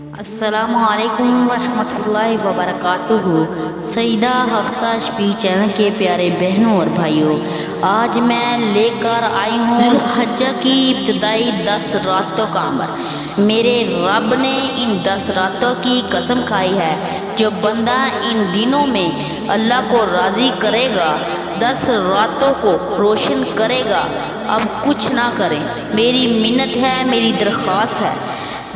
السلام علیکم ورحمۃ اللہ وبرکاتہ۔ سیدہ حفصہ شفیع چینل کے پیارے بہنوں اور بھائیوں، آج میں لے کر آئی ہوں ذوالحجہ کی ابتدائی 10 راتوں کا عمل۔ میرے رب نے ان 10 راتوں کی قسم کھائی ہے، جو بندہ ان دنوں میں اللہ کو راضی کرے گا، 10 راتوں کو روشن کرے گا، اب کچھ نہ کرے۔ میری منت ہے، میری درخواست ہے،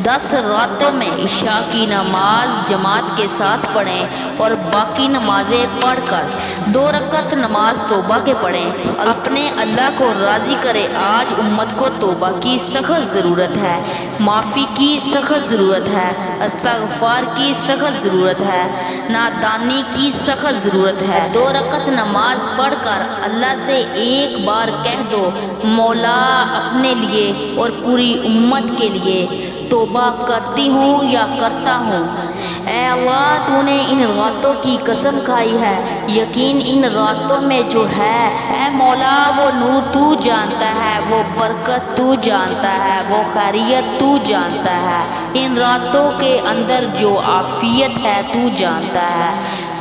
10 راتوں میں عشاء کی نماز جماعت کے ساتھ پڑھیں اور باقی نمازیں پڑھ کر 2 رکعت نماز توبہ کے پڑھیں، اپنے اللہ کو راضی کریں۔ آج امت کو توبہ کی سخت ضرورت ہے، معافی کی سخت ضرورت ہے، استغفار کی سخت ضرورت ہے، نادانی کی سخت ضرورت ہے۔ 2 رکعت نماز پڑھ کر اللہ سے ایک بار کہہ دو، مولا اپنے لیے اور پوری امت کے لیے توبہ کرتی ہوں یا کرتا ہوں۔ اے اللہ، تو نے ان راتوں کی قسم کھائی ہے، یقین ان راتوں میں جو ہے، اے مولا وہ نور تو جانتا ہے، وہ برکت تو جانتا ہے، وہ خیریت تو جانتا ہے۔ ان راتوں کے اندر جو عافیت ہے تو جانتا ہے،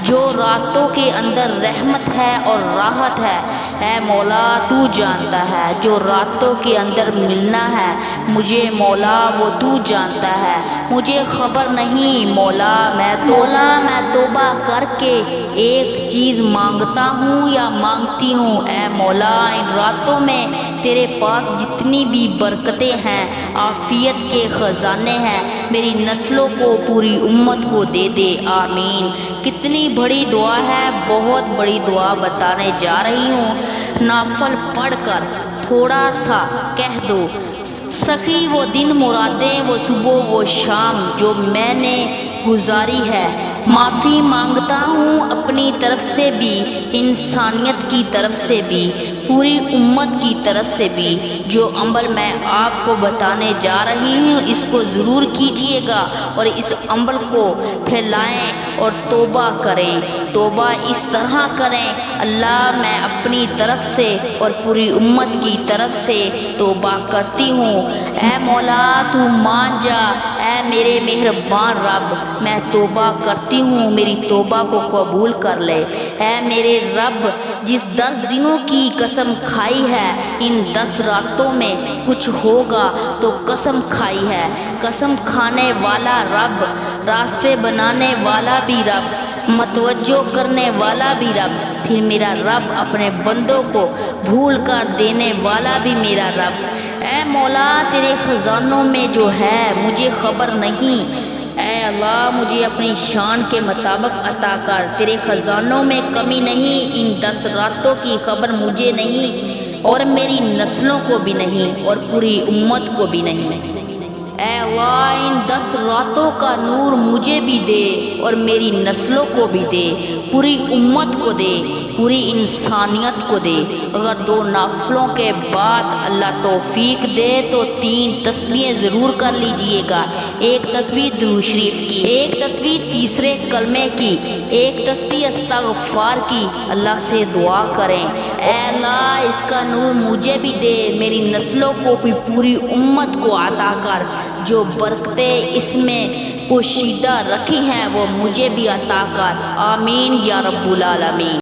جو راتوں کے اندر رحمت ہے اور راحت ہے، اے مولا تو جانتا ہے۔ جو راتوں کے اندر ملنا ہے مجھے مولا وہ تو جانتا ہے، مجھے خبر نہیں مولا میں توبہ کر کے ایک چیز مانگتا ہوں یا مانگتی ہوں۔ اے مولا ان راتوں میں تیرے پاس جتنی بھی برکتیں ہیں، عافیت کے خزانے ہیں، میری نسلوں کو، پوری امت کو دے دے، آمین۔ کتنی بڑی دعا ہے، بہت بڑی دعا بتانے جا رہی ہوں، نافل پڑھ کر تھوڑا سا کہہ دو، سخی وہ دن مرادیں، وہ صبح وہ شام جو میں نے گزاری ہے۔ معافی مانگتا ہوں اپنی طرف سے بھی، انسانیت کی طرف سے بھی، پوری امت کی طرف سے بھی۔ جو عمل میں آپ کو بتانے جا رہی ہوں اس کو ضرور کیجیے گا اور اس عمل کو پھیلائیں اور توبہ کریں۔ توبہ اس طرح کریں، اللہ میں اپنی طرف سے اور پوری امت کی طرف سے توبہ کرتی ہوں، اے مولا تو مان جا، اے میرے مہربان رب میں توبہ کرتی ہوں، میری توبہ کو قبول کر لے۔ اے میرے رب جس 10 دنوں کی قسم کھائی ہے، ان 10 راتوں میں کچھ ہوگا تو قسم کھائی ہے، قسم کھانے والا رب، راستے بنانے والا بھی رب، متوجہ کرنے والا بھی رب، پھر میرا رب اپنے بندوں کو بھول کر دینے والا بھی میرا رب۔ اے مولا تیرے خزانوں میں جو ہے مجھے خبر نہیں، اے اللہ مجھے اپنی شان کے مطابق عطا کر، تیرے خزانوں میں کمی نہیں۔ ان 10 راتوں کی خبر مجھے نہیں اور میری نسلوں کو بھی نہیں اور پوری امت کو بھی نہیں۔ اے اللہ ان 10 راتوں کا نور مجھے بھی دے اور میری نسلوں کو بھی دے، پوری امت کو دے، پوری انسانیت کو دے۔ اگر 2 نافلوں کے بعد اللہ توفیق دے تو 3 تسبیحیں ضرور کر لیجئے گا، ایک تسبیح درود شریف کی، ایک تسبیح تیسرے کلمے کی، ایک تسبیح استغفار کی۔ اللہ سے دعا کریں، اے اللہ اس کا نور مجھے بھی دے، میری نسلوں کو بھی، پوری امت کو عطا کر، جو برکتیں اس میں پوشیدہ رکھی ہیں وہ مجھے بھی عطا کر، آمین یا رب العالمین۔